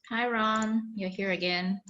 Hi, Ron. You're here again.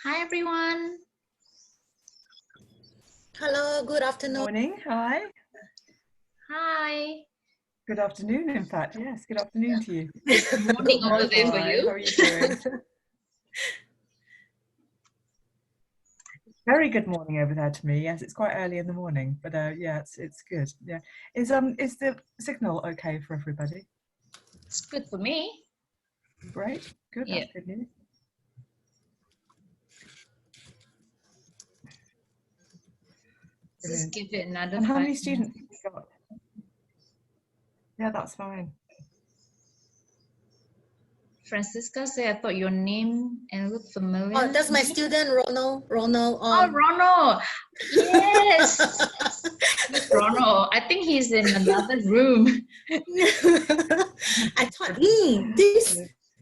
Hi, everyone. Hello, good afternoon. Morning, hi. Hi. Good afternoon, in fact. Yes, good afternoon to you. Good morning over there for you. How are you doing? Very good morning over there to me. Yes, it's quite early in the morning, but yeah, it's good. Yeah, is the signal okay for everybody? It's good for me. Great, good. Yeah. That's good news. Just give it another And how 5 many minutes. students have you got? Yeah, that's fine. Francisca said, I thought your name and looked familiar. Oh, that's my student, Ronald. Oh, Ronald. Yes. Yes, Ronald. I think he's in another room. I thought,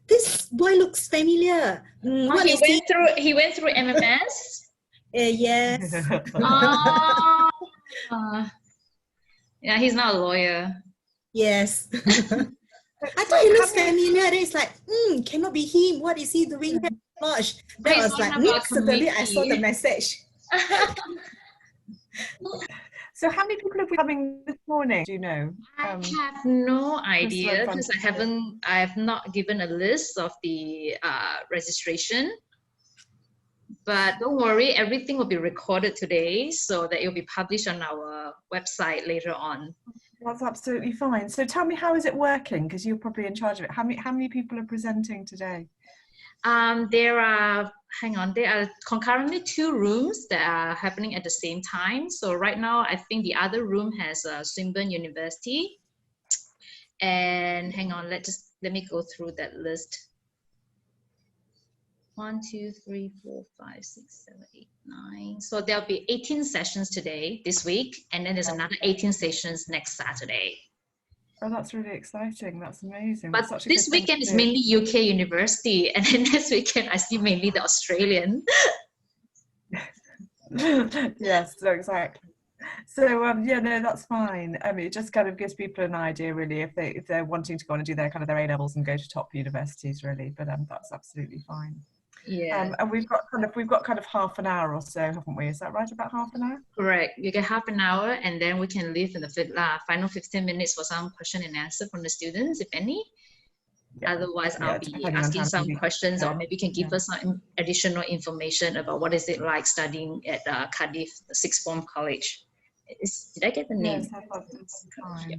this boy looks familiar. Oh, he went through MMS? Yes. Oh. Yeah, he's not a lawyer. Yes. I thought he looks familiar. Then it's like, cannot be him. What is he doing here? Gosh. Then I was like, suddenly I saw the message. So how many people have we coming this morning? Do you know? I have no idea because I have not given a list of the registration. But don't worry, everything will be recorded today so that it will be published on our website later on. That's absolutely fine. So tell me, how is it working? Because you're probably in charge of it. How many people are presenting today? There are concurrently 2 rooms that are happening at the same time. So right now, I think the other room has Swinburne University. And hang on, let me go through that list. 1, 2, 3, 4, 5, 6, 7, 8, 9. So there'll be 18 sessions today, this week, and then there's another 18 sessions next Saturday. Oh, that's really exciting. That's amazing. But that's this weekend is mainly UK university, and then next weekend I see mainly the Australian. Yes, so exactly. So yeah, no, that's fine. It just kind of gives people an idea, really, if they're wanting to go on and do their A levels and go to top universities, really. But that's absolutely fine. Yeah. And we've got kind of half an hour or so, haven't we? Is that right? About half an hour? Correct. You get half an hour, and then we can leave in the final 15 minutes for some question and answer from the students, if any. Yeah. Otherwise, I'll be asking some questions, or maybe you can give us some additional information about what is it like studying at Cardiff, the sixth form college. Did I get the name? Yes, that's fine. Yeah.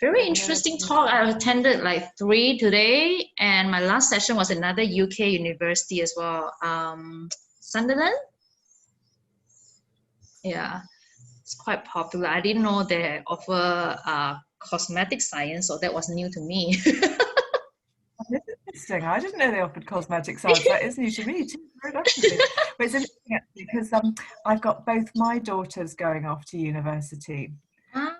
Very interesting talk. I attended like 3 today, and my last session was another UK university as well, Sunderland. Yeah, it's quite popular. I didn't know they offer cosmetic science, so that was new to me. That's interesting. I didn't know they offered cosmetic science. That is new to me too, very definitely. But it's interesting actually, because I've got both my daughters going off to university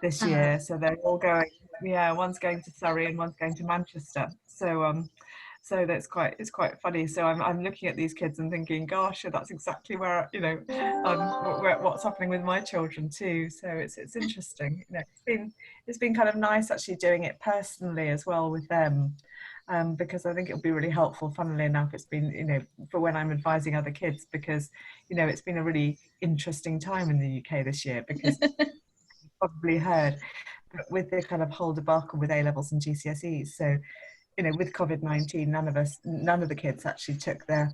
this year, so they're all going. Yeah, one's going to Surrey and one's going to Manchester. So So it's quite funny. So I'm looking at these kids and thinking, gosh, that's exactly where, you know, what's happening with my children too. So it's interesting. You know, it's been kind of nice actually doing it personally as well with them. Because I think it'll be really helpful, funnily enough, it's been, you know, for when I'm advising other kids, because, you know, it's been a really interesting time in the UK this year, because you've probably heard, but with the kind of whole debacle with A-levels and GCSEs. So, you know, with COVID-19, none of the kids actually took their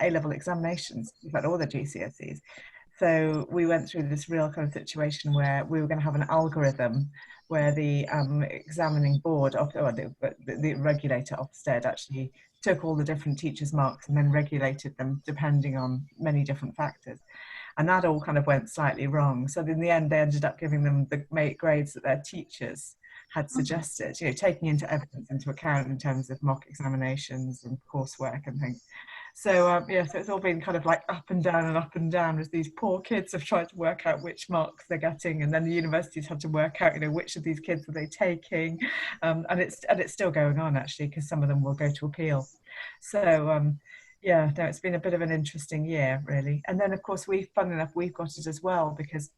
A-level examinations, in fact, all the GCSEs. So we went through this real kind of situation where we were going to have an algorithm where the examining board, or the regulator Ofsted, actually took all the different teachers' marks and then regulated them depending on many different factors. And that all kind of went slightly wrong. So in the end, they ended up giving them the grades that their teachers had suggested, you know, taking evidence into account in terms of mock examinations and coursework and things. So yeah, so it's all been kind of like up and down as these poor kids have tried to work out which marks they're getting, and then the universities had to work out, you know, which of these kids are they taking, and it's still going on actually, because some of them will go to appeal. So yeah, no, it's been a bit of an interesting year really. And then of course fun enough, we've got it as well, because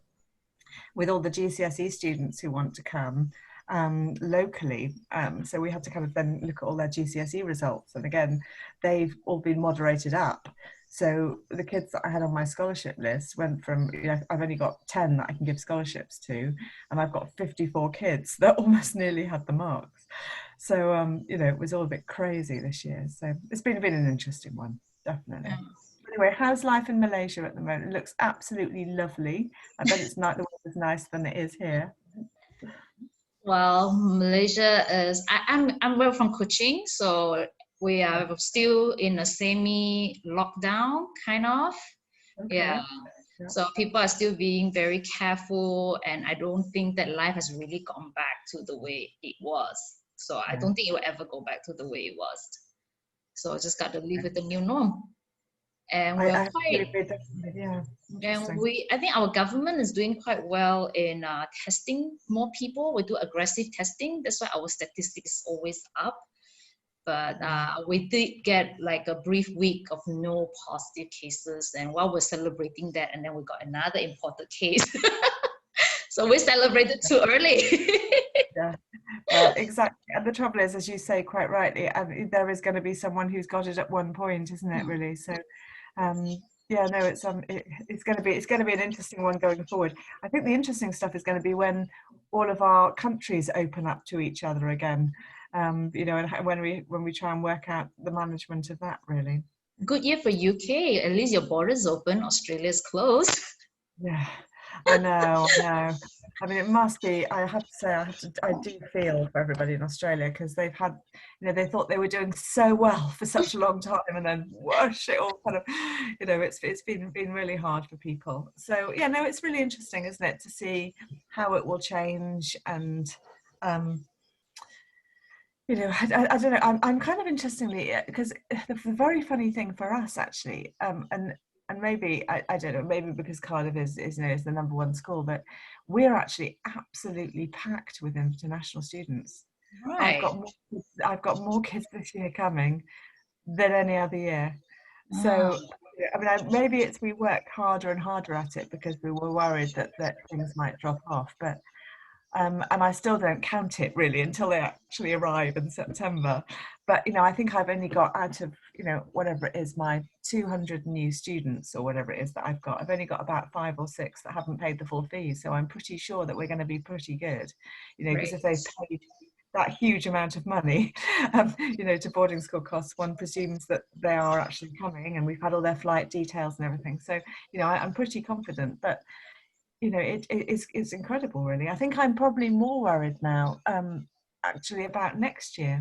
with all the GCSE students who want to come locally. So we had to kind of then look at all their GCSE results. And again, they've all been moderated up. So the kids that I had on my scholarship list went from, you know, I've only got 10 that I can give scholarships to, and I've got 54 kids that almost nearly had the marks. So, you know, it was all a bit crazy this year. So it's been an interesting one, definitely. Anyway, how's life in Malaysia at the moment? It looks absolutely lovely. I bet it's not, the weather's nicer than it is here. Well, Malaysia is, I'm well from Kuching, so we are still in a semi-lockdown kind of. Okay. Yeah. So people are still being very careful, and I don't think that life has really gone back to the way it was. So I don't think it will ever go back to the way it was. So I just got to live with the new norm. And we're I think our government is doing quite well in testing more people. We do aggressive testing. That's why our statistics is always up. But we did get like a brief week of no positive cases. And while we're celebrating that, and then we got another imported case. So we celebrated too early. Yeah, exactly. And the trouble is, as you say quite rightly, there is going to be someone who's got it at one point, isn't it? Really. So. Yeah, no, it's going to be an interesting one going forward. I think the interesting stuff is going to be when all of our countries open up to each other again. You know, and when we try and work out the management of that, really. Good year for UK. At least your border's open. Australia's closed. Yeah, I know. I mean, it must be. I have to say, I do feel for everybody in Australia, because they've had, you know, they thought they were doing so well for such a long time, and then whoosh, it all kind of, you know, it's been really hard for people. So yeah, no, it's really interesting, isn't it, to see how it will change. And you know, I don't know. I'm kind of interestingly, because the very funny thing for us actually, and maybe I don't know, maybe because Cardiff is you know, is the #1 school, but we're actually absolutely packed with international students. Right. I've got more kids this year coming than any other year. So I mean, maybe it's we work harder and harder at it because we were worried that things might drop off, but. And I still don't count it really until they actually arrive in September. But, you know, I think I've only got out of, you know, whatever it is, my 200 new students or whatever it is that I've got, I've only got about 5 or 6 that haven't paid the full fees. So I'm pretty sure that we're going to be pretty good, you know, because if they've paid that huge amount of money, you know, to boarding school costs, one presumes that they are actually coming, and we've had all their flight details and everything. So, you know, I'm pretty confident, but you know, it's incredible, really. I think I'm probably more worried now, actually, about next year.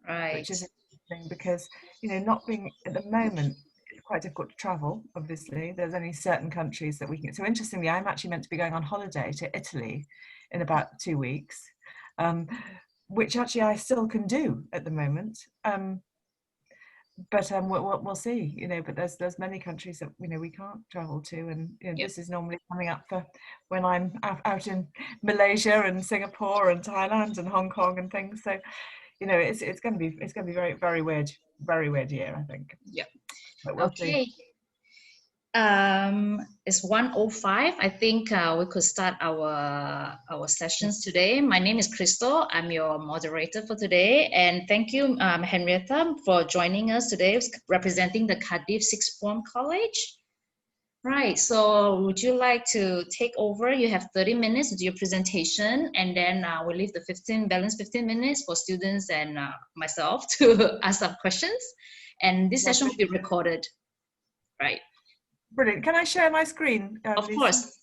Right. Which is interesting because, you know, not being at the moment, it's quite difficult to travel, obviously. There's only certain countries that we can. So interestingly, I'm actually meant to be going on holiday to Italy in about 2 weeks, which actually I still can do at the moment. But we'll see, you know, but there's many countries that, you know, we can't travel to, and you know, this is normally coming up for when I'm out in Malaysia and Singapore and Thailand and Hong Kong and things. So you know, it's going to be very weird year, I think. Yeah. We'll okay. see. It's 1:05. I think we could start our sessions today. My name is Crystal. I'm your moderator for today, and thank you, Henrietta, for joining us today, representing the Cardiff Sixth Form College. Right. So, would you like to take over? You have 30 minutes to do your presentation, and then we'll leave the 15 minutes for students and myself to ask some questions. And this session will be recorded. Right. Brilliant. Can I share my screen? Of Lisa? course.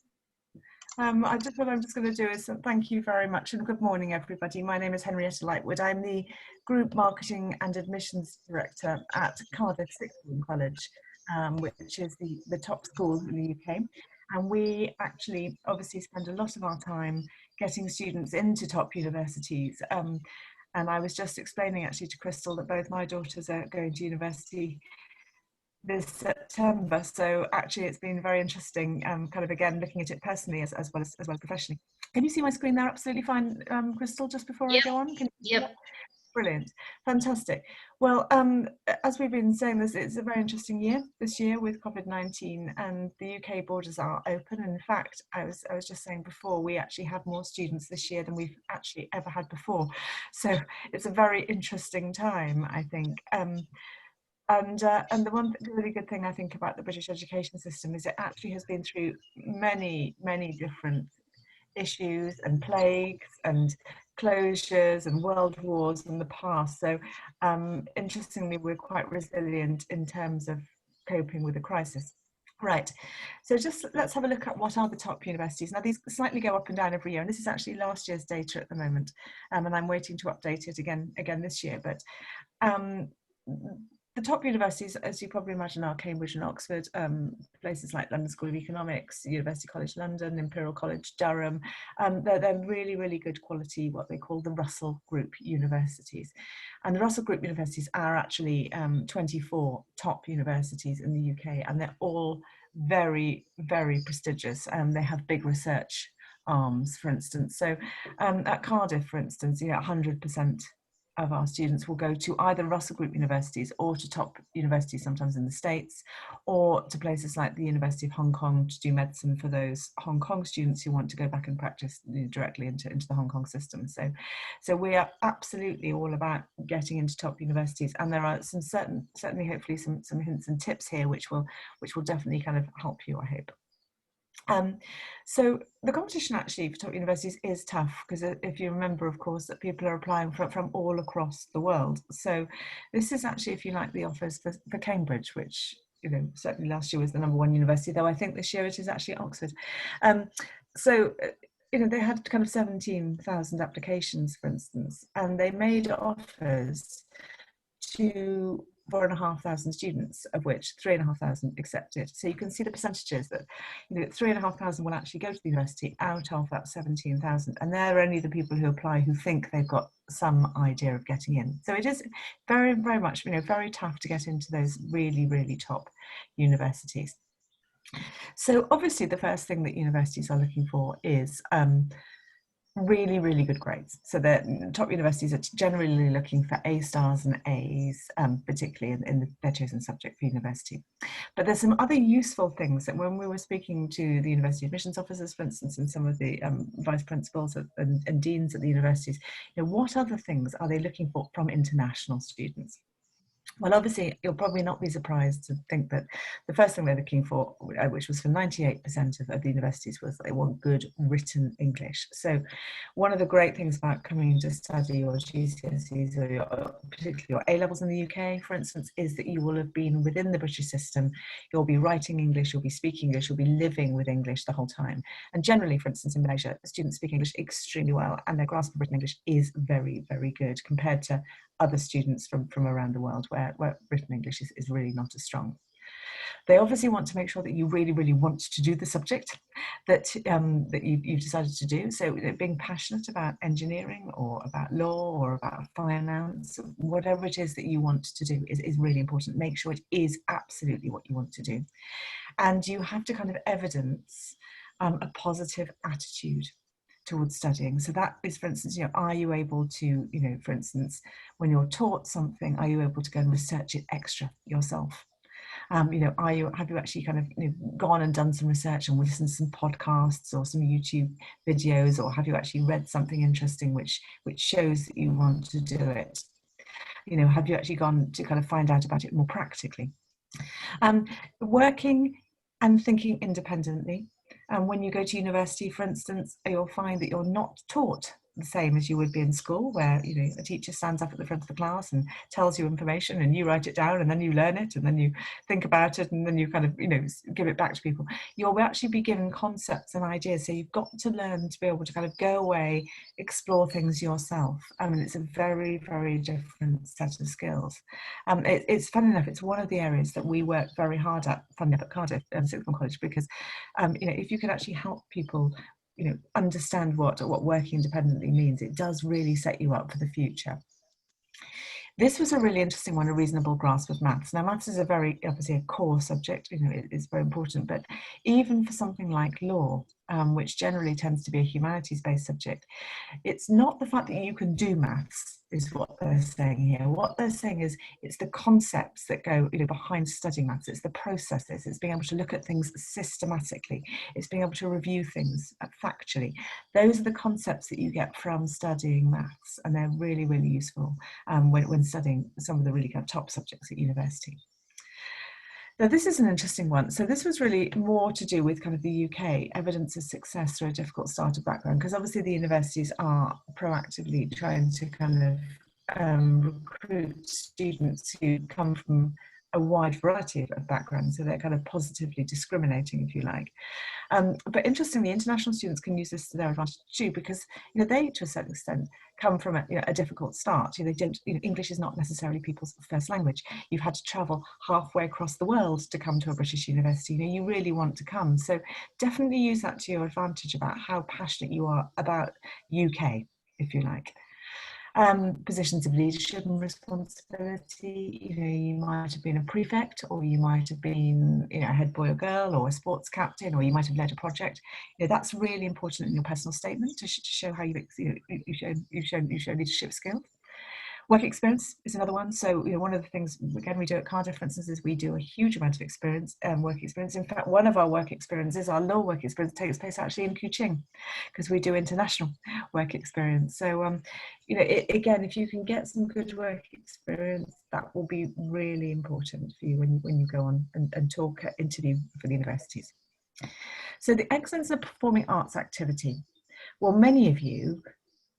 What I'm just going to do is thank you very much and good morning, everybody. My name is Henrietta Lightwood. I'm the Group Marketing and Admissions Director at Cardiff Sixth Form College, which is the top school in the UK. And we actually obviously spend a lot of our time getting students into top universities. And I was just explaining actually to Crystal that both my daughters are going to university this September, so actually it's been very interesting, kind of again looking at it personally as well as professionally. Can you see my screen there absolutely fine, Crystal, just before I go on? Yep. Brilliant, fantastic. Well, as we've been saying, it's a very interesting year this year with COVID-19, and the UK borders are open. In fact, I was just saying before, we actually have more students this year than we've actually ever had before. So it's a very interesting time, I think. And the one really good thing I think about the British education system is it actually has been through many different issues and plagues and closures and world wars in the past. So interestingly, we're quite resilient in terms of coping with the crisis. Right, so just let's have a look at what are the top universities. Now these slightly go up and down every year, and this is actually last year's data at the moment, and I'm waiting to update it again this year. But the top universities, as you probably imagine, are Cambridge and Oxford, places like London School of Economics, University College London, Imperial College Durham. They're really good quality, what they call the Russell Group universities. And the Russell Group universities are actually 24 top universities in the UK, and they're all very prestigious. They have big research arms, for instance. So at Cardiff, for instance, 100% of our students will go to either Russell Group universities or to top universities, sometimes in the States, or to places like the University of Hong Kong to do medicine for those Hong Kong students who want to go back and practice directly into the Hong Kong system. So we are absolutely all about getting into top universities, and there are some certainly hopefully some hints and tips here which will definitely kind of help you, I hope. So the competition actually for top universities is tough, because if you remember, of course, that people are applying from all across the world. So this is actually, if you like, the offers for Cambridge, which, you know, certainly last year was the #1 university, though I think this year it is actually Oxford. So you know, they had kind of 17,000 applications, for instance, and they made offers to 4,500 students, of which 3,500 accepted. So you can see the percentages that, you know, 3,500 will actually go to the university out of that 17,000, and they're only the people who apply who think they've got some idea of getting in. So it is very much, you know, very tough to get into those really top universities. So obviously the first thing that universities are looking for is really good grades. So the top universities are generally looking for A stars and A's, particularly in their chosen subject for university. But there's some other useful things that when we were speaking to the university admissions officers, for instance, and some of the vice principals and deans at the universities, you know, what other things are they looking for from international students? Well, obviously, you'll probably not be surprised to think that the first thing they're looking for, which was for 98% of the universities, was they want good written English. So one of the great things about coming to study your GCSEs or particularly your A-levels in the UK, for instance, is that you will have been within the British system. You'll be writing English, you'll be speaking English, you'll be living with English the whole time. And generally, for instance, in Malaysia, students speak English extremely well, and their grasp of written English is very good compared to other students from around the world where written English is really not as strong. They obviously want to make sure that you really want to do the subject that you've decided to do. So being passionate about engineering or about law or about finance, whatever it is that you want to do is really important. Make sure it is absolutely what you want to do. And you have to kind of evidence a positive attitude towards studying. So that is, for instance, are you able to, for instance, when you're taught something, are you able to go and research it extra yourself? Have you actually kind of gone and done some research and listened to some podcasts or some YouTube videos, or have you actually read something interesting which shows that you want to do it? Have you actually gone to kind of find out about it more practically? Working and thinking independently. And when you go to university, for instance, you'll find that you're not taught the same as you would be in school, where a teacher stands up at the front of the class and tells you information and you write it down and then you learn it and then you think about it and then you kind of give it back to people. You'll actually be given concepts and ideas, so you've got to learn to be able to kind of go away, explore things yourself. I mean, it's a very, very different set of skills. It's funny enough, it's one of the areas that we work very hard at, funny enough, at Cardiff Sixth Form College, because if you could actually help people understand what working independently means, it does really set you up for the future. This was a really interesting one, a reasonable grasp of maths. Now, maths is obviously a core subject, it's very important, but even for something like law, which generally tends to be a humanities-based subject, it's not the fact that you can do maths is what they're saying here. What they're saying is it's the concepts that go behind studying maths. It's the processes. It's being able to look at things systematically. It's being able to review things factually. Those are the concepts that you get from studying maths, and they're really, really useful when studying some of the really kind of top subjects at university. Now, this is an interesting one. So this was really more to do with kind of the UK, evidence of success through a difficult starter background, because obviously the universities are proactively trying to kind of recruit students who come from a wide variety of backgrounds, so they're kind of positively discriminating, if you like. But interestingly, international students can use this to their advantage too, because they, to a certain extent, come from a difficult start. They don't. English is not necessarily people's first language. You've had to travel halfway across the world to come to a British university. You really want to come, so definitely use that to your advantage about how passionate you are about UK, if you like. Positions of leadership and responsibility. You might have been a prefect, or you might have been a head boy or girl, or a sports captain, or you might have led a project. That's really important in your personal statement to show how you show leadership skills. Work experience is another one. So, one of the things, again, we do at Cardiff, for instance, is we do a huge amount of work experience. In fact, one of our work experiences, our law work experience, takes place actually in Kuching, because we do international work experience. So, again, if you can get some good work experience, that will be really important for you when you go on and talk, interview for the universities. So, the excellence of performing arts activity. Well, many of you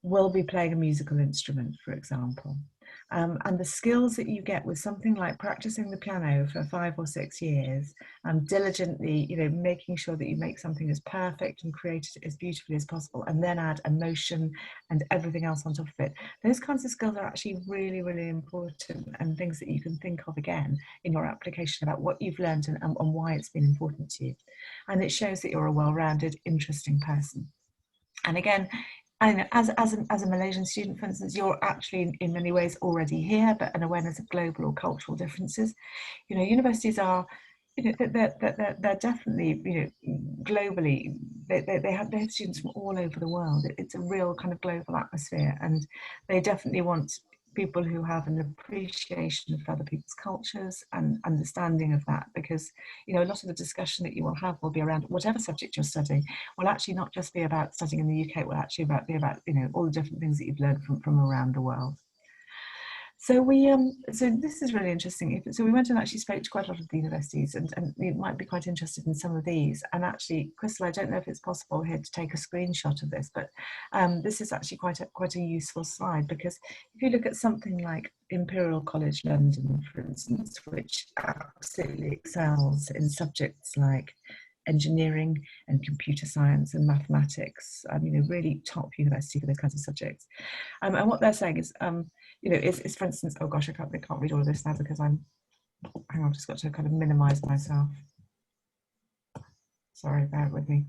will be playing a musical instrument, for example. And the skills that you get with something like practicing the piano for 5 or 6 years and diligently, making sure that you make something as perfect and create it as beautifully as possible, and then add emotion and everything else on top of it. Those kinds of skills are actually really, really important, and things that you can think of again in your application about what you've learned and why it's been important to you. And it shows that you're a well-rounded, interesting person. And again, as a Malaysian student, for instance, you're actually in many ways already here, but an awareness of global or cultural differences. Universities are, they're definitely, globally, they have students from all over the world. It's a real kind of global atmosphere, and they definitely want people who have an appreciation for other people's cultures and understanding of that, because a lot of the discussion that you will have will be around whatever subject you're studying will actually not just be about studying in the UK, it will actually be about all the different things that you've learned from around the world. So so this is really interesting. So we went and actually spoke to quite a lot of the universities, and you might be quite interested in some of these. And actually, Crystal, I don't know if it's possible here to take a screenshot of this, but this is actually quite a useful slide, because if you look at something like Imperial College London, for instance, which absolutely excels in subjects like engineering and computer science and mathematics, really top university for those kinds of subjects. And what they're saying is, is for instance, oh gosh, I can't read all of this now because hang on, I've just got to kind of minimize myself. Sorry, bear with me.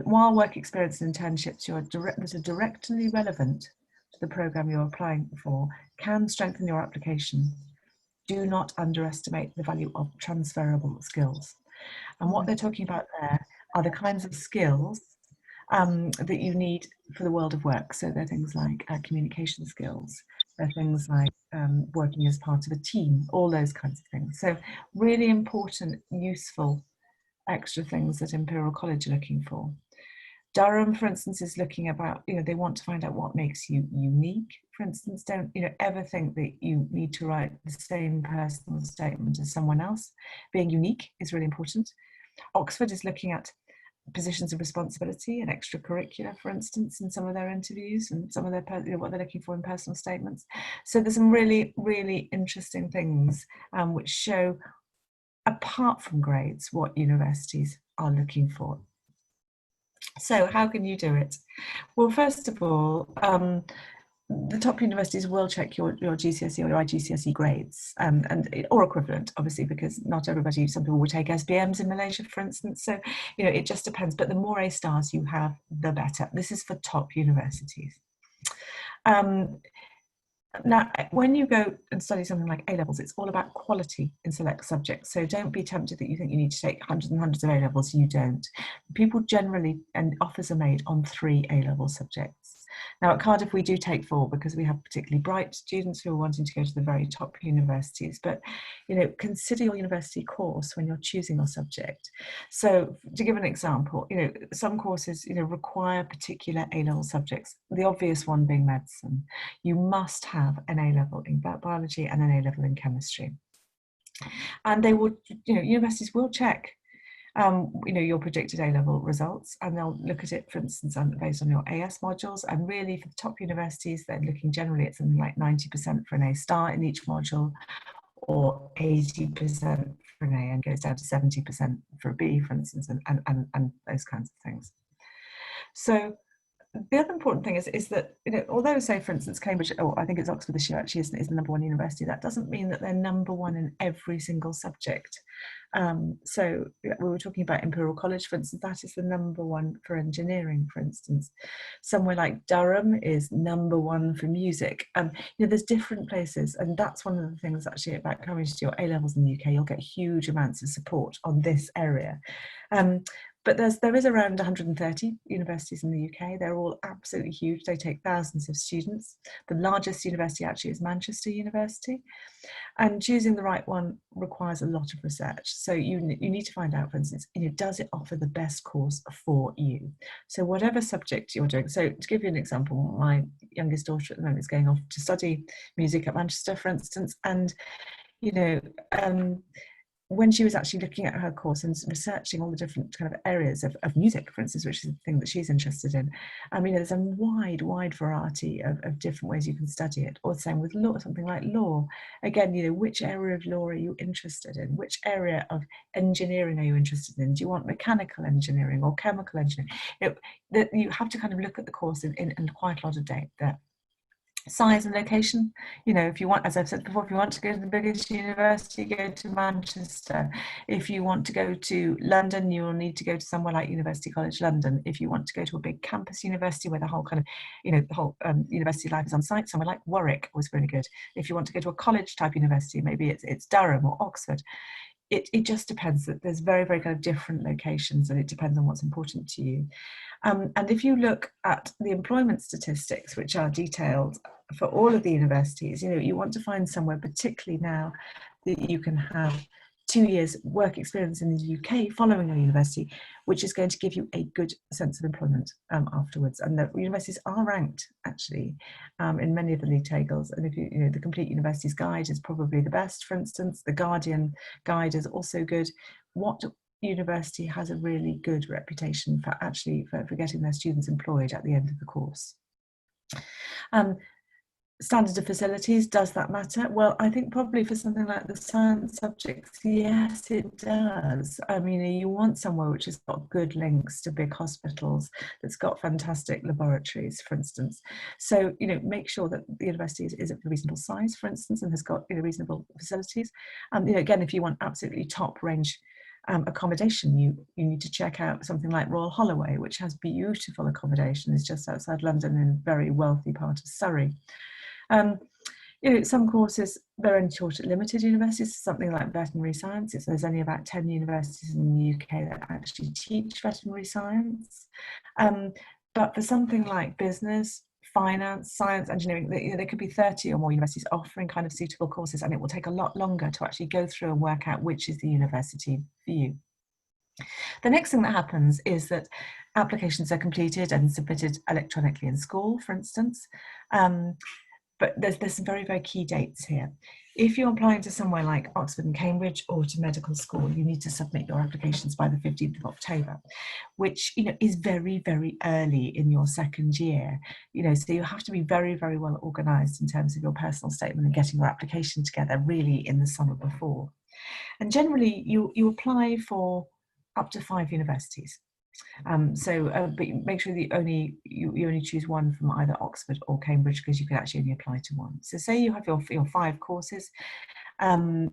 While work experience and internships that are directly relevant to the program you're applying for can strengthen your application, do not underestimate the value of transferable skills. And what they're talking about there are the kinds of skills that you need for the world of work. So they're things like communication skills, they're things like working as part of a team, all those kinds of things. So really important, useful extra things that Imperial College are looking for. Durham, for instance, is looking about, they want to find out what makes you unique. For instance, don't, ever think that you need to write the same personal statement as someone else. Being unique is really important. Oxford is looking at positions of responsibility and extracurricular, for instance, in some of their interviews and some of their, what they're looking for in personal statements. So there's some really, really interesting things which show, apart from grades, what universities are looking for. So how can you do it? Well, first of all, the top universities will check your GCSE or your IGCSE grades, or equivalent, obviously, because not everybody, some people will take SBMs in Malaysia, for instance. So, it just depends. But the more A stars you have, the better. This is for top universities. Now, when you go and study something like A-levels, it's all about quality in select subjects. So don't be tempted that you think you need to take hundreds and hundreds of A-levels. You don't. People generally, and offers are made on 3 A-level subjects. Now at Cardiff, we do take 4 because we have particularly bright students who are wanting to go to the very top universities. But, consider your university course when you're choosing your subject. So to give an example, some courses, require particular A-level subjects. The obvious one being medicine. You must have an A-level in biology and an A-level in chemistry. And they will, universities will check your predicted A-level results, and they'll look at it, for instance, based on your AS modules. And really, for the top universities, they're looking generally at something like 90% for an A star in each module, or 80% for an A, and goes down to 70% for a B, for instance, and those kinds of things. So the other important thing is that, although, say, for instance, Cambridge, or I think it's Oxford this year actually, is the #1 university, that doesn't mean that they're #1 in every single subject. So we were talking about Imperial College, for instance, that is the #1 for engineering, for instance. Somewhere like Durham is #1 for music. There's different places, and that's one of the things actually about coming to your A-levels in the UK. You'll get huge amounts of support on this area. But there is around 130 universities in the UK. They're all absolutely huge. They take thousands of students. The largest university actually is Manchester University. And choosing the right one requires a lot of research. So you need to find out, for instance, does it offer the best course for you? So whatever subject you're doing. So to give you an example, my youngest daughter at the moment is going off to study music at Manchester, for instance. And, when she was actually looking at her course and researching all the different kind of areas of music, for instance, which is the thing that she's interested in, there's a wide variety of different ways you can study it. Or the same with law, something like law. Again, which area of law are you interested in? Which area of engineering are you interested in? Do you want mechanical engineering or chemical engineering? You have to kind of look at the course in quite a lot of depth there. Size and location, if you want, as I've said before, if you want to go to the biggest university, go to Manchester. If you want to go to London, you will need to go to somewhere like University College London. If you want to go to a big campus university where the whole kind of, the whole university life is on site, somewhere like Warwick was really good. If you want to go to a college type university, maybe it's Durham or Oxford. It just depends. That there's very, very kind of different locations, and it depends on what's important to you. And if you look at the employment statistics, which are detailed for all of the universities, you want to find somewhere, particularly now, that you can have 2 years work experience in the UK following your university, which is going to give you a good sense of employment afterwards. And the universities are ranked actually in many of the league tables. And if the Complete Universities Guide is probably the best, for instance. The Guardian Guide is also good. What university has a really good reputation for getting their students employed at the end of the course? Standard of facilities, does that matter? Well, I think probably for something like the science subjects, yes, it does. You want somewhere which has got good links to big hospitals, that's got fantastic laboratories, for instance. So, make sure that the university is of a reasonable size, for instance, and has got reasonable facilities. Again, if you want absolutely top range accommodation, you need to check out something like Royal Holloway, which has beautiful accommodation. It's just outside London in a very wealthy part of Surrey. some courses, they're only taught at limited universities, something like veterinary sciences. There's only about 10 universities in the UK that actually teach veterinary science. But for something like business, finance, science, engineering, there could be 30 or more universities offering kind of suitable courses, and it will take a lot longer to actually go through and work out which is the university for you. The next thing that happens is that applications are completed and submitted electronically in school, for instance. But there's some very, very key dates here. If you're applying to somewhere like Oxford and Cambridge or to medical school, you need to submit your applications by the 15th of October, which is very, very early in your second year. So you have to be very, very well organised in terms of your personal statement and getting your application together really in the summer before. And generally, you apply for up to 5 universities. But make sure that you only choose one from either Oxford or Cambridge, because you can actually only apply to one. So say you have your 5 courses, and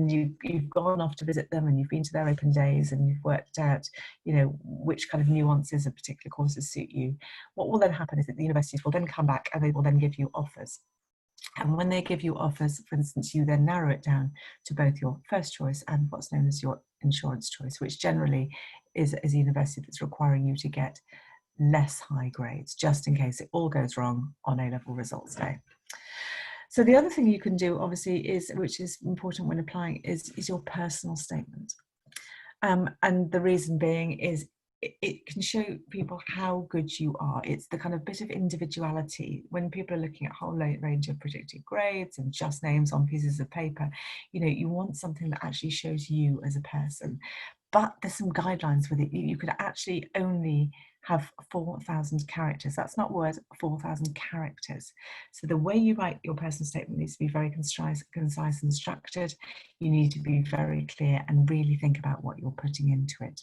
you've gone off to visit them, and you've been to their open days, and you've worked out which kind of nuances of particular courses suit you. What will then happen is that the universities will then come back and they will then give you offers. And when they give you offers, for instance, you then narrow it down to both your first choice and what's known as your insurance choice, which generally is a university that's requiring you to get less high grades, just in case it all goes wrong on A-level results day. So the other thing you can do, obviously, which is important when applying, is your personal statement. And the reason being is it can show people how good you are. It's the kind of bit of individuality. When people are looking at a whole range of predicted grades and just names on pieces of paper, you want something that actually shows you as a person. But there's some guidelines with it. You could actually only have 4,000 characters. That's not words, 4,000 characters. So the way you write your personal statement needs to be very concise and structured. You need to be very clear and really think about what you're putting into it.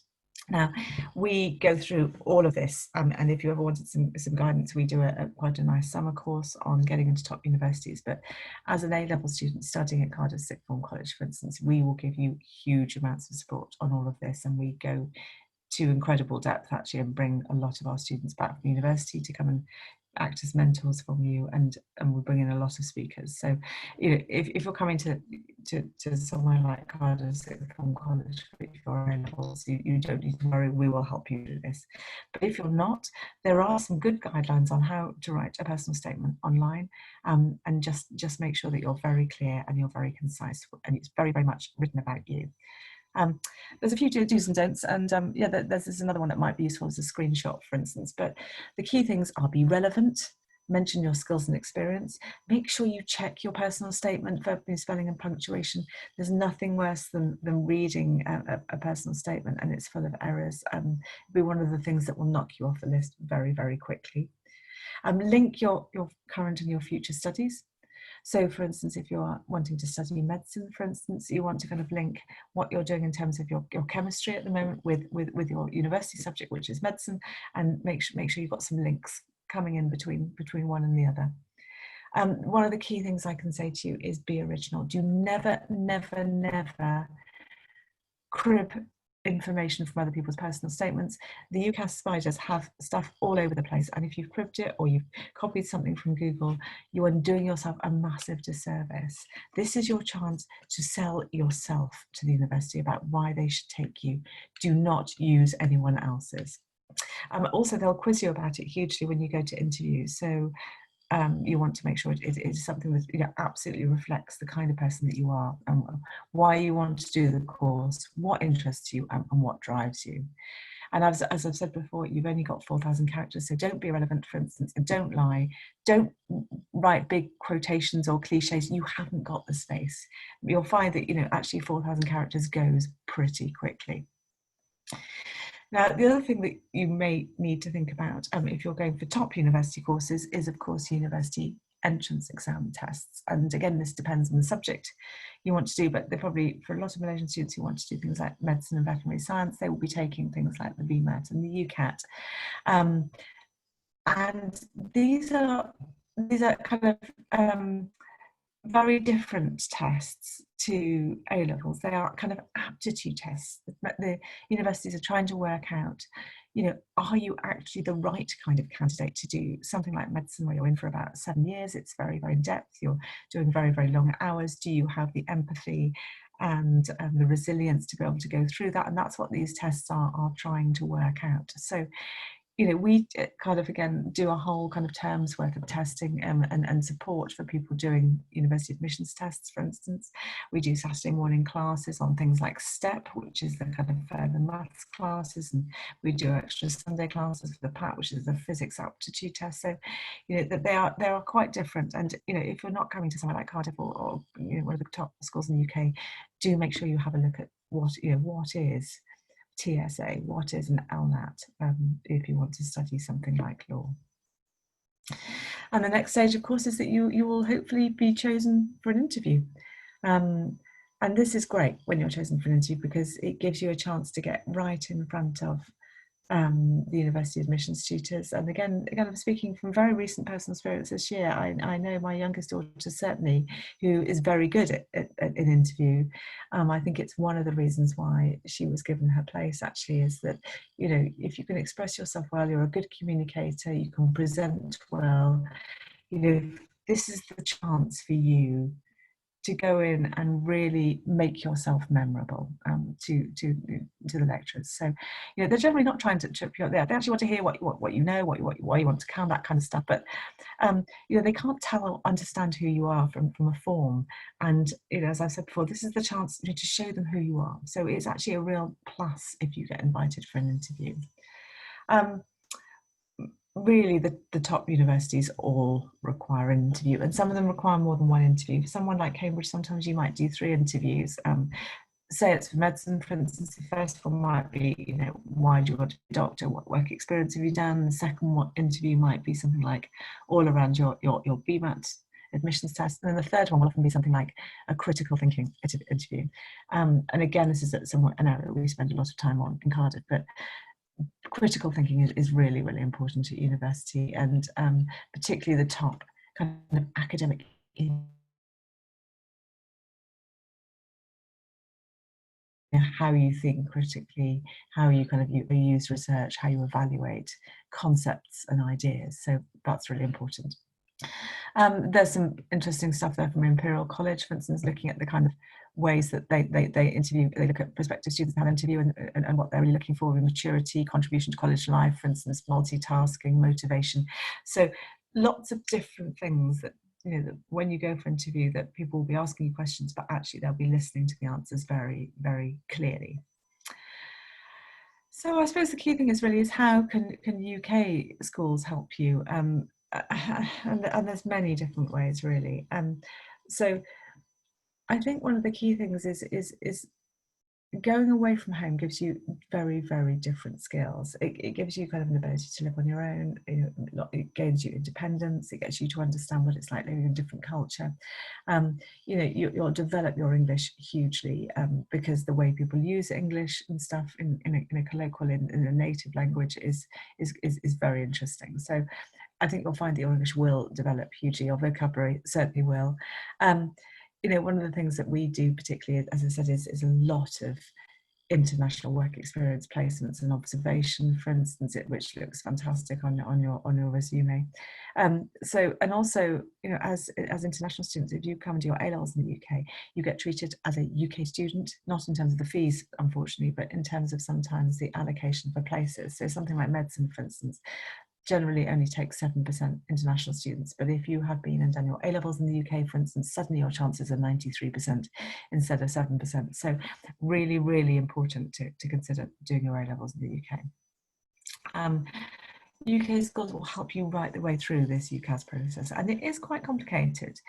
Now, we go through all of this, and if you ever wanted some guidance, we do quite a nice summer course on getting into top universities. But as an A-level student studying at Cardiff Sixth Form College, for instance, we will give you huge amounts of support on all of this, and we go to incredible depth actually, and bring a lot of our students back from university to come and act as mentors from you, and we bring in a lot of speakers. So if you're coming to somewhere like Cardiff Sixth Form College for your A-levels, you don't need to worry, we will help you do this. But if you're not, there are some good guidelines on how to write a personal statement online, and just make sure that you're very clear and you're very concise, and it's very, very much written about you. There's a few do's and don'ts, and there's another one that might be useful as a screenshot, for instance. But the key things are: be relevant, mention your skills and experience, make sure you check your personal statement for spelling and punctuation. There's nothing worse than reading a personal statement and it's full of errors. It'll be one of the things that will knock you off the list very, very quickly. Link your current and your future studies. So, for instance, if you're wanting to study medicine, for instance, you want to kind of link what you're doing in terms of your chemistry at the moment with your university subject, which is medicine, and make sure you've got some links coming in between one and the other. One of the key things I can say to you is be original. Do never, never, never crib information from other people's personal statements. The UCAS spiders have stuff all over the place, and if you've cribbed it or you've copied something from Google, you are doing yourself a massive disservice. This is your chance to sell yourself to the university about why they should take you. Do not use anyone else's. Also, they'll quiz you about it hugely when you go to interviews. So you want to make sure it is something that absolutely reflects the kind of person that you are, and why you want to do the course, what interests you, and what drives you. And as I've said before, you've only got 4,000 characters, so don't be irrelevant, for instance, and don't lie. Don't write big quotations or cliches. You haven't got the space. You'll find that actually 4,000 characters goes pretty quickly. Now, the other thing that you may need to think about if you're going for top university courses is, of course, university entrance exam tests. And again, this depends on the subject you want to do, but they're probably, for a lot of Malaysian students who want to do things like medicine and veterinary science, they will be taking things like the VMAT and the UCAT. And these are kind of very different tests to A-levels. They are kind of aptitude tests. The universities are trying to work out, you know, are you actually the right kind of candidate to do something like medicine where you're in for about 7 years? It's very, very in depth. You're doing very, very long hours. Do you have the empathy and the resilience to be able to go through that? And that's what these tests are trying to work out. So, you know, we kind of, again, do a whole kind of term's worth of testing and support for people doing university admissions tests, for instance. We do Saturday morning classes on things like STEP, which is the kind of further maths classes, and we do extra Sunday classes for the PAT, which is the physics aptitude test. So, you know, that they are quite different. And, you know, if you're not coming to somewhere like Cardiff or you know, one of the top schools in the UK, do make sure you have a look at what, you know, what is TSA, what is an LNAT, if you want to study something like law. And the next stage, of course, is that you will hopefully be chosen for an interview. And this is great when you're chosen for an interview, because it gives you a chance to get right in front of the university admissions tutors. And again, I'm speaking from very recent personal experience this year. I know my youngest daughter, certainly, who is very good at an interview. I think it's one of the reasons why she was given her place, actually, is that, you know, if you can express yourself well, you're a good communicator, you can present well, you know, this is the chance for you to go in and really make yourself memorable to the lecturers. So, you know, they're generally not trying to trip you up there. They actually want to hear what you know, why you want to count, that kind of stuff. But you know, they can't tell or understand who you are from a form. And, you know, as I said before, this is the chance, you know, to show them who you are. So it's actually a real plus if you get invited for an interview. Really, the top universities all require an interview, and some of them require more than one interview. For someone like Cambridge, sometimes you might do 3 interviews. Say it's for medicine, for instance, the first one might be, you know, why do you want to be a doctor? What work experience have you done? The second interview might be something like all around your BMAT admissions test. And then the third one will often be something like a critical thinking interview. And again, this is somewhat an area we spend a lot of time on in Cardiff, but critical thinking is really, really important at university, and particularly the top kind of academic how you think critically, how you kind of use research, how you evaluate concepts and ideas. So that's really important. There's some interesting stuff there from Imperial College, for instance, looking at the kind of ways that they interview, they look at prospective students how they interview and what they're really looking for in maturity, contribution to college life, for instance, multitasking, motivation. So lots of different things that, you know, that when you go for interview, that people will be asking you questions, but actually they'll be listening to the answers very, very clearly. So I suppose the key thing is really how can UK schools help you? And there's many different ways, really. So I think one of the key things is going away from home gives you very, very different skills. It gives you kind of an ability to live on your own. You know, it gains you independence. It gets you to understand what it's like living in a different culture. You know, you'll develop your English hugely because the way people use English and stuff in a colloquial, in a native language is very interesting. So I think you'll find that your English will develop hugely. Your vocabulary certainly will. You know, one of the things that we do particularly, as I said, is a lot of international work experience placements and observation, for instance, which looks fantastic on your resume. So, and also, you know, as international students, if you come and do your A-levels in the UK, you get treated as a UK student, not in terms of the fees, unfortunately, but in terms of sometimes the allocation for places. So something like medicine, for instance, generally only takes 7% international students. But if you have been and done your A-levels in the UK, for instance, suddenly your chances are 93% instead of 7%. So really, really important to consider doing your A-levels in the UK. UK schools will help you right the way through this UCAS process, and it is quite complicated.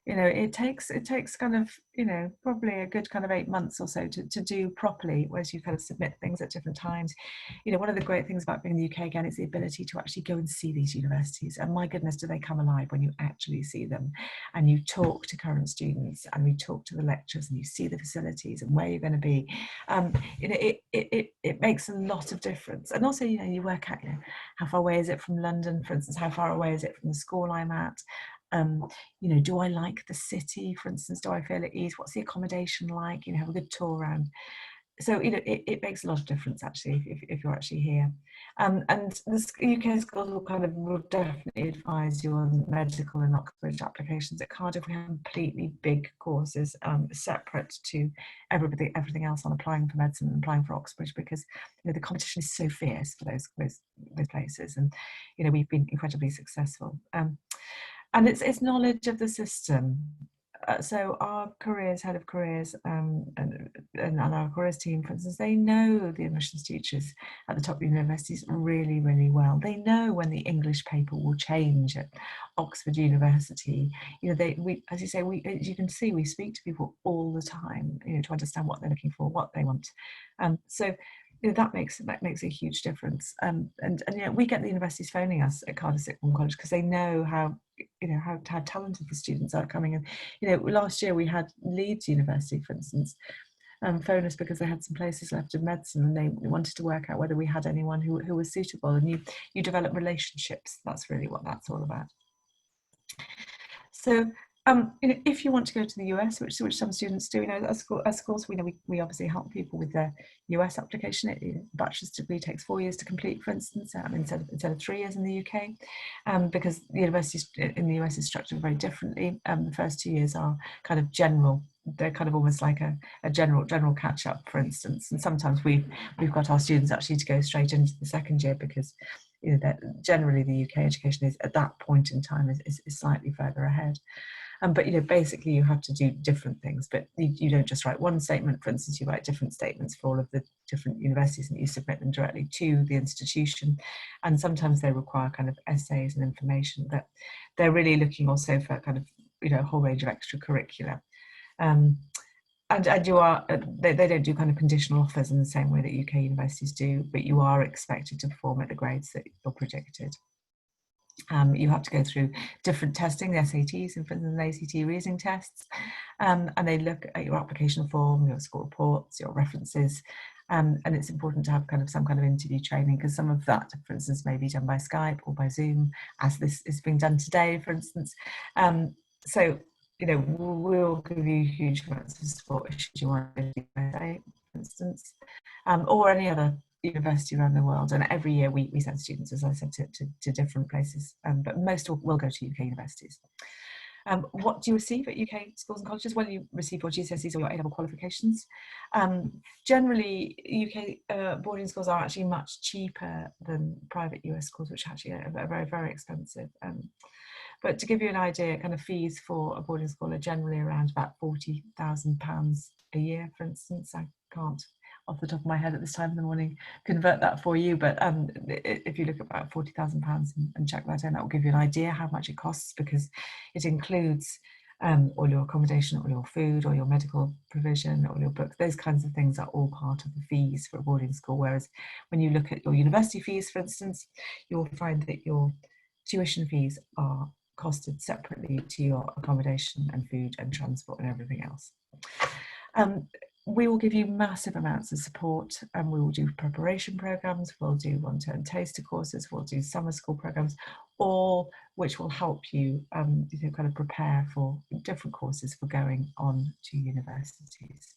You know, it takes kind of, you know, probably a good kind of 8 months or so to do properly, whereas you kind of submit things at different times. You know, one of the great things about being in the UK, again, is the ability to actually go and see these universities. And my goodness, do they come alive when you actually see them and you talk to current students and you talk to the lecturers and you see the facilities and where you're going to be. You know, it makes a lot of difference. And also, you know, you work out, you know, how far away is it from London, for instance, how far away is it from the school I'm at? You know, do I like the city, for instance? Do I feel at ease? What's the accommodation like? You know, have a good tour around. so it makes a lot of difference actually if you're actually here, and the UK schools will definitely advise you on medical and Oxbridge applications. At Cardiff we have completely big courses separate to everything else on applying for medicine and applying for Oxbridge, because the competition is so fierce for those places, and we've been incredibly successful, and it's knowledge of the system. So our head of careers and our careers team, for instance, they know the admissions teachers at the top universities really, really well. They know when the English paper will change at Oxford University. As you can see, we speak to people all the time, to understand what they're looking for, what they want. So that makes a huge difference. And we get the universities phoning us at Cardiff Sixth Form College because they know how talented the students are coming in. Last year we had Leeds University, for instance, phone us because they had some places left in medicine, and they wanted to work out whether we had anyone who was suitable. And you develop relationships. That's really what that's all about. So if you want to go to the US, which some students do, as schools, we obviously help people with their US application. A bachelor's degree takes 4 years to complete, for instance, instead of 3 years in the UK, because the universities in the US is structured very differently. The first 2 years are kind of general. They're kind of almost like a general catch up, for instance. And sometimes we've got our students actually to go straight into the second year because that generally the UK education is at that point in time is slightly further ahead. But basically you have to do different things, but you don't just write one statement. For instance, you write different statements for all of the different universities, and you submit them directly to the institution. And sometimes they require kind of essays and information, but they're really looking also for kind of a whole range of extracurricular. And they don't do kind of conditional offers in the same way that UK universities do, but you are expected to perform at the grades that you're predicted. You have to go through different testing, the SATs and the ACT reasoning tests, and they look at your application form, your school reports, your references, and it's important to have some kind of interview training, because some of that, for instance, may be done by Skype or by Zoom, as this is being done today, for instance. So we'll give you huge amounts of support should you want to do USA, for instance, or any other university around the world. And every year we send students, as I said, to different places, but most will go to UK universities. What do you receive at UK schools and colleges? Well, you receive your GCSEs or your A-level qualifications. Generally, UK boarding schools are actually much cheaper than private US schools, which actually are very, very expensive. But to give you an idea, kind of fees for a boarding school are generally around about £40,000 a year, for instance. I can't, off the top of my head at this time in the morning, convert that for you, but if you look at about £40,000 and check that in, that will give you an idea how much it costs, because it includes all your accommodation, or your food, or your medical provision, or your books. Those kinds of things are all part of the fees for a boarding school. Whereas when you look at your university fees, for instance, you'll find that your tuition fees are costed separately to your accommodation and food and transport and everything else. We will give you massive amounts of support, and we will do preparation programs, we'll do one-term taster courses, we'll do summer school programs, all which will help you kind of prepare for different courses for going on to universities.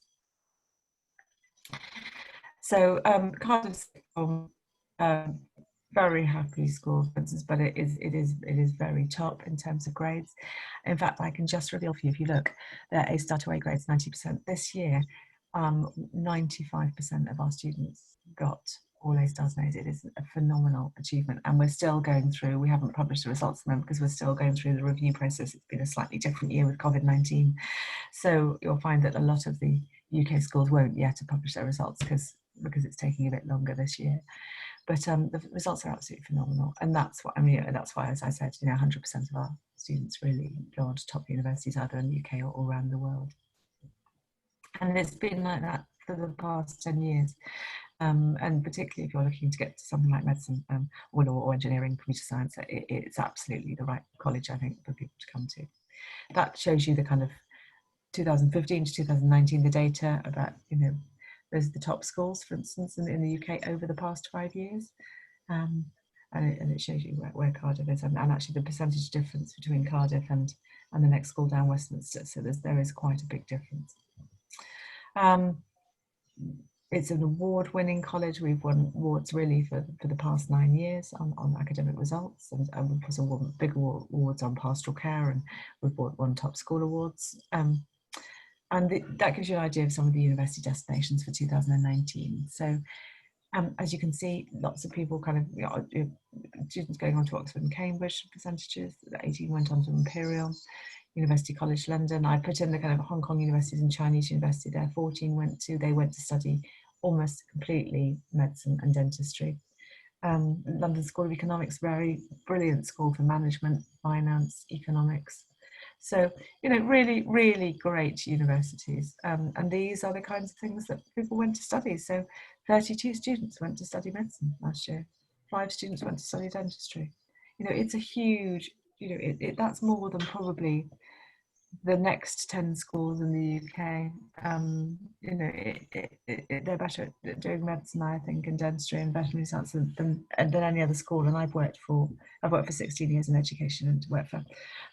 So Cardiff very happy school, for instance, but it is very top in terms of grades. In fact, I can just reveal for you, if you look, their A star to A grades 90%. This year, 95% of our students got all A stars and A's. It is a phenomenal achievement, and we're still going through. We haven't published the results of them because we're still going through the review process. It's been a slightly different year with COVID-19, so you'll find that a lot of the UK schools won't yet have published their results because it's taking a bit longer this year. But the results are absolutely phenomenal, and that's what I mean. That's why, as I said, 100% of our students really go on to top universities, either in the UK or around the world. And it's been like that for the past 10 years. And particularly if you're looking to get to something like medicine or engineering, computer science, it's absolutely the right college, I think, for people to come to. That shows you the kind of 2015 to 2019, the data about, those are the top schools, for instance, in the UK over the past 5 years. And it shows you where Cardiff is, and actually the percentage difference between Cardiff and the next school down Westminster. So there is quite a big difference. It's an award-winning college. We've won awards really for the past 9 years on academic results, and we've also won big awards on pastoral care, and we've won top school awards. That gives you an idea of some of the university destinations for 2019. So as you can see, lots of people kind of, students going on to Oxford and Cambridge percentages, 18 went on to Imperial, University College London. I put in the kind of Hong Kong universities and Chinese university there, 14 went to study almost completely medicine and dentistry. London School of Economics, very brilliant school for management, finance, economics. So, really, really great universities. And these are the kinds of things that people went to study. So 32 students went to study medicine last year. 5 students went to study dentistry. It's a huge, that's more than probably the next 10 schools in the UK. They're better at doing medicine, I think, and dentistry and veterinary science than any other school. And I've worked for 16 years in education and worked for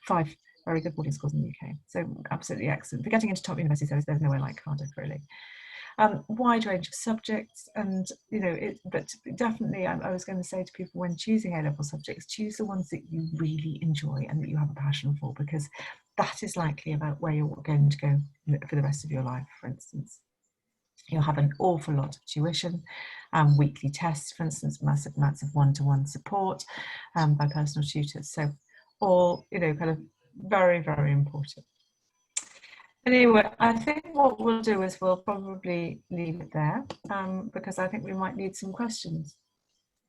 5 very good boarding schools in the UK. So absolutely excellent. For getting into top universities, there's nowhere like Cardiff, really. Wide range of subjects, and but definitely I was going to say to people, when choosing A-level subjects, choose the ones that you really enjoy and that you have a passion for, because that is likely about where you're going to go for the rest of your life. For instance, you'll have an awful lot of tuition, weekly tests, for instance, massive amounts of one-to-one support by personal tutors. So all, kind of very, very important. Anyway, I think what we'll do is we'll probably leave it there, because I think we might need some questions.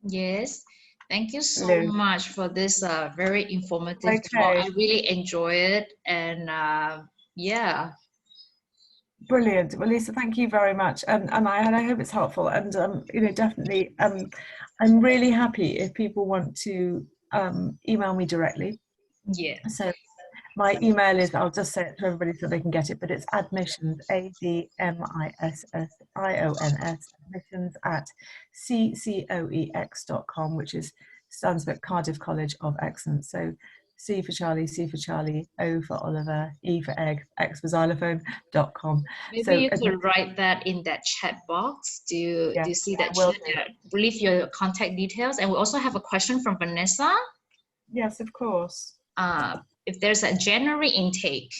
Yes, thank you so much for this very informative talk. I really enjoy it, and yeah. Brilliant. Well, Lisa, thank you very much, and I hope it's helpful. And definitely, I'm really happy if people want to email me directly. Yeah. So my email is, I'll just say it to everybody so they can get it, but it's admissions, admissions, admissions at ccoex.com, which stands for Cardiff College of Excellence. So C for Charlie, C for Charlie, O for Oliver, E for Egg, X for xylophone.com. Maybe you could write that in that chat box. Do you see that chat? Leave your contact details. And we also have a question from Vanessa. Yes, of course. If there's a January intake.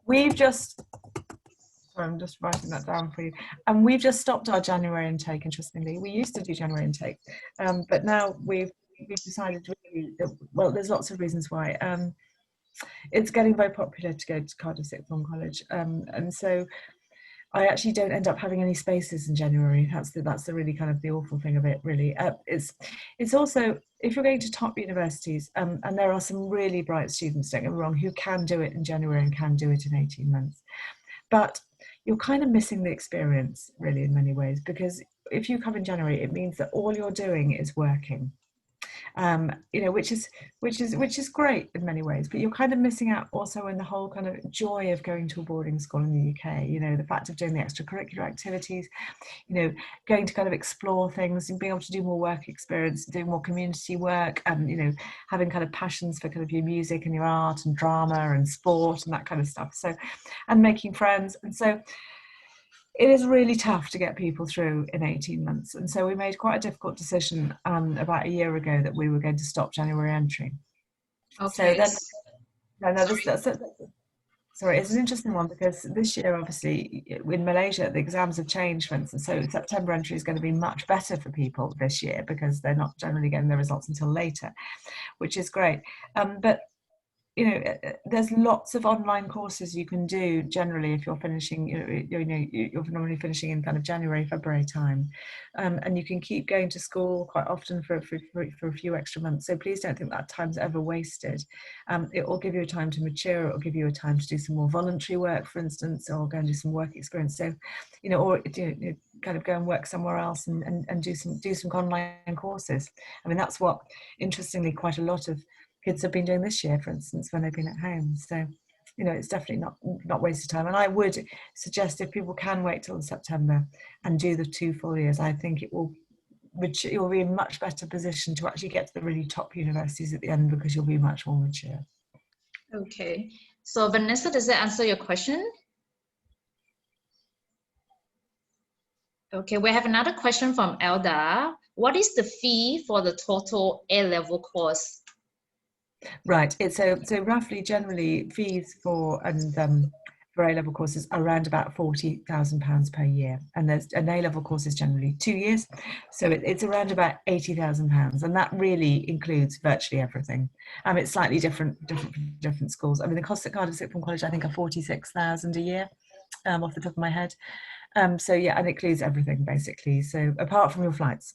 I'm just writing that down for you. And we've just stopped our January intake, interestingly. We used to do January intake, but now we've decided really that, well, there's lots of reasons why. It's getting very popular to go to Cardiff Sixth Form College, and so I actually don't end up having any spaces in January. That's the really kind of the awful thing of it, really. It's also, if you're going to top universities, and there are some really bright students, don't get me wrong, who can do it in January and can do it in 18 months. But you're kind of missing the experience, really, in many ways, because if you come in January, it means that all you're doing is working. Which is great in many ways, but you're kind of missing out also in the whole kind of joy of going to a boarding school in the UK. The fact of doing the extracurricular activities, going to kind of explore things and being able to do more work experience, doing more community work, and having kind of passions for kind of your music and your art and drama and sport and that kind of stuff. So, and making friends, and so it is really tough to get people through in 18 months. And so we made quite a difficult decision about a year ago that we were going to stop January entry. Okay. So then, sorry, it's an interesting one, because this year, obviously, in Malaysia, the exams have changed, for instance. So September entry is going to be much better for people this year, because they're not generally getting their results until later, which is great. But there's lots of online courses you can do generally if you're finishing, you're normally finishing in kind of January, February time, and you can keep going to school quite often for a few extra months. So please don't think that time's ever wasted. It will give you a time to mature. It will give you a time to do some more voluntary work, for instance, or go and do some work experience. So, or kind of go and work somewhere else and do some online courses. I mean, that's what, interestingly, quite a lot of kids have been doing this year, for instance, when they've been at home. So, it's definitely not wasted time. And I would suggest, if people can wait till September and do the 2 full years, I think you'll be in much better position to actually get to the really top universities at the end, because you'll be much more mature. Okay. So Vanessa, does that answer your question? Okay, we have another question from Elda. What is the fee for the total A-level course? Right. It's so roughly generally fees for A-level courses are around about £40,000 per year, and there's an A-level course is generally 2 years, so it's around about £80,000, and that really includes virtually everything. It's slightly different schools. I mean, the costs at Cardiff Sixth Form College I think are 46,000 a year, off the top of my head. So yeah, and it includes everything basically. So apart from your flights,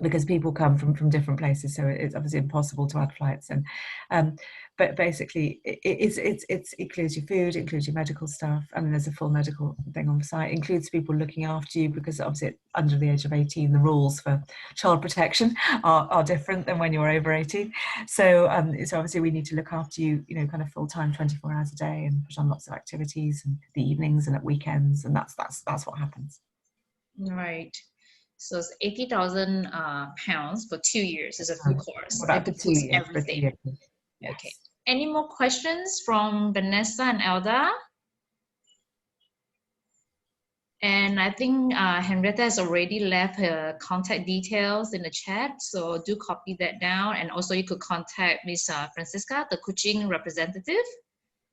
because people come from different places, so it's obviously impossible to add flights. And but basically it includes your food, includes your medical stuff. I mean, there's a full medical thing on the site, includes people looking after you, because obviously under the age of 18 the rules for child protection are different than when you're over 18. So so obviously we need to look after you, you know, kind of full time, 24 hours a day, and put on lots of activities and the evenings and at weekends, and that's what happens. Right. So it's 80,000 pounds for 2 years. It's a full course. About It 2 includes years, everything. yes. Okay. Any more questions from Vanessa and Elda? And I think Henrietta has already left her contact details in the chat, so do copy that down. And also you could contact Miss Francisca, the coaching representative.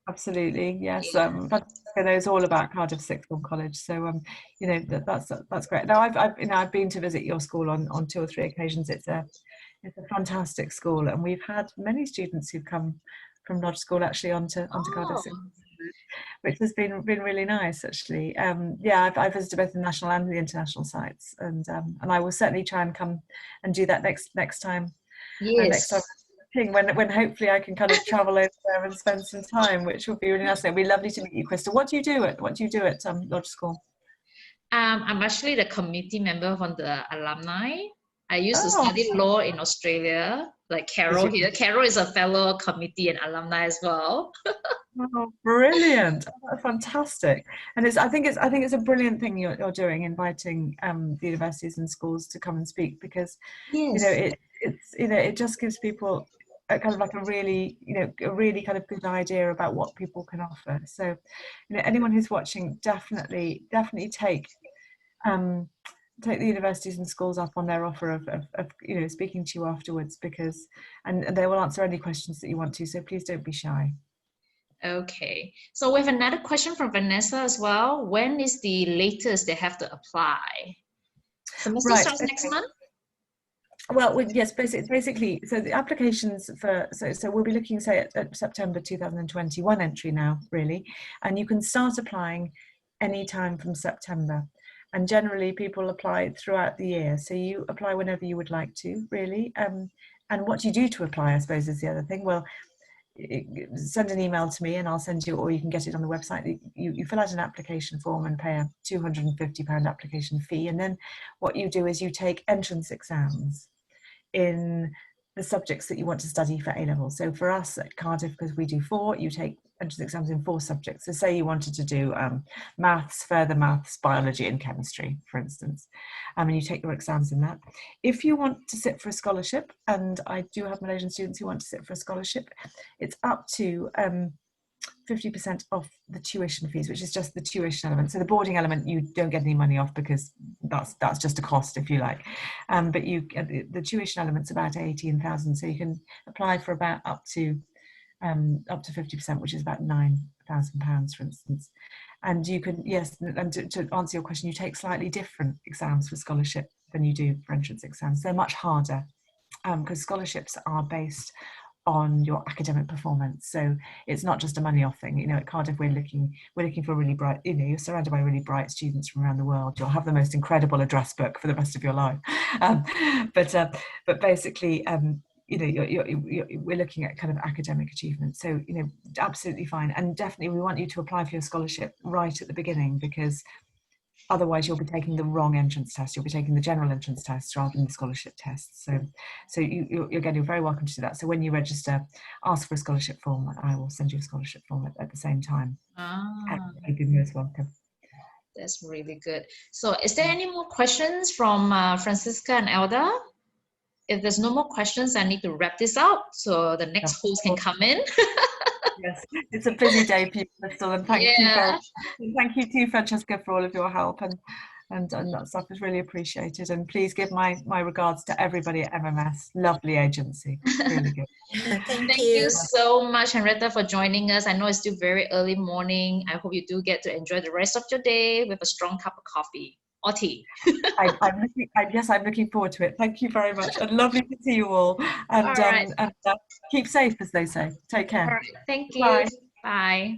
Absolutely, yes. Yeah. Francisca knows all about Cardiff Sixth Form College, so you know, that's great. Now I've been to visit your school on 2 or 3 occasions. It's a fantastic school, and we've had many students who've come from Lodge School actually onto Cardiff Sixth Form, which has been really nice actually. Yeah, I've visited both the national and the international sites, and I will certainly try and come and do that next time. Yes. Next time, when hopefully I can kind of travel over there and spend some time, which would be really nice. It'd be lovely to meet you, Crystal. What do you do at Lodge School? I'm actually the committee member from the alumni. I used to study law in Australia, like Carol here. Carol is a fellow committee and alumni as well. Oh, brilliant! Oh, fantastic. And I think it's a brilliant thing you're doing, inviting the universities and schools to come and speak, because you know it just gives people a kind of like a really kind of good idea about what people can offer. So you know, anyone who's watching, definitely take the universities and schools up on their offer of you know, speaking to you afterwards, because and they will answer any questions that you want to, so please don't be shy. Okay, so we have another question from Vanessa as well. When is the latest they have to apply? Semester starts next month? Well, yes, basically, so the applications for, so we'll be looking, say, at September 2021 entry now, really, and you can start applying anytime from September. And generally people apply throughout the year, so you apply whenever you would like to, really. And what you do to apply, I suppose, is the other thing. Well, send an email to me and I'll send you, or you can get it on the website. You fill out an application form and pay a £250 application fee, and then what you do is you take entrance exams in the subjects that you want to study for A-level. So for us at Cardiff, because we do 4, you take entrance exams in 4 subjects. So say you wanted to do maths, further maths, biology and chemistry, for instance, and you take your exams in that. If you want to sit for a scholarship, and I do have Malaysian students who want to sit for a scholarship, it's up to 50% off the tuition fees, which is just the tuition element. So the boarding element you don't get any money off, because that's just a cost, if you like. But the tuition element's about 18,000, so you can apply for about up to 50%, which is about £9,000, for instance. And you can, yes, and to answer your question, you take slightly different exams for scholarship than you do for entrance exams. They're much harder, because scholarships are based on your academic performance, so it's not just a money off thing. You know, at Cardiff we're looking for really bright, you know, you're surrounded by really bright students from around the world. You'll have the most incredible address book for the rest of your life, but basically you know, we're looking at kind of academic achievement. So you know, absolutely fine, and definitely we want you to apply for your scholarship right at the beginning, because otherwise you'll be taking the wrong entrance test. You'll be taking the general entrance test rather than the scholarship test. So you're very welcome to do that. So when you register, ask for a scholarship form. I will send you a scholarship form at the same time. You'd be most welcome. That's really good. So is there any more questions from Francisca and Elda? If there's no more questions, I need to wrap this up so the next host can come in. Yes, it's a busy day for you, Crystal, and thank you too, Francesca, for all of your help. And and that stuff is really appreciated. And please give my regards to everybody at MMS. Lovely agency, really good. Thank you. you So much, Henrietta, for joining us. I know it's still very early morning. I hope you do get to enjoy the rest of your day with a strong cup of coffee or tea. I'm looking forward to it. Thank you very much, and lovely to see you all. And, all right. keep safe, as they say. Take care. All right. Thank you. Bye. Bye.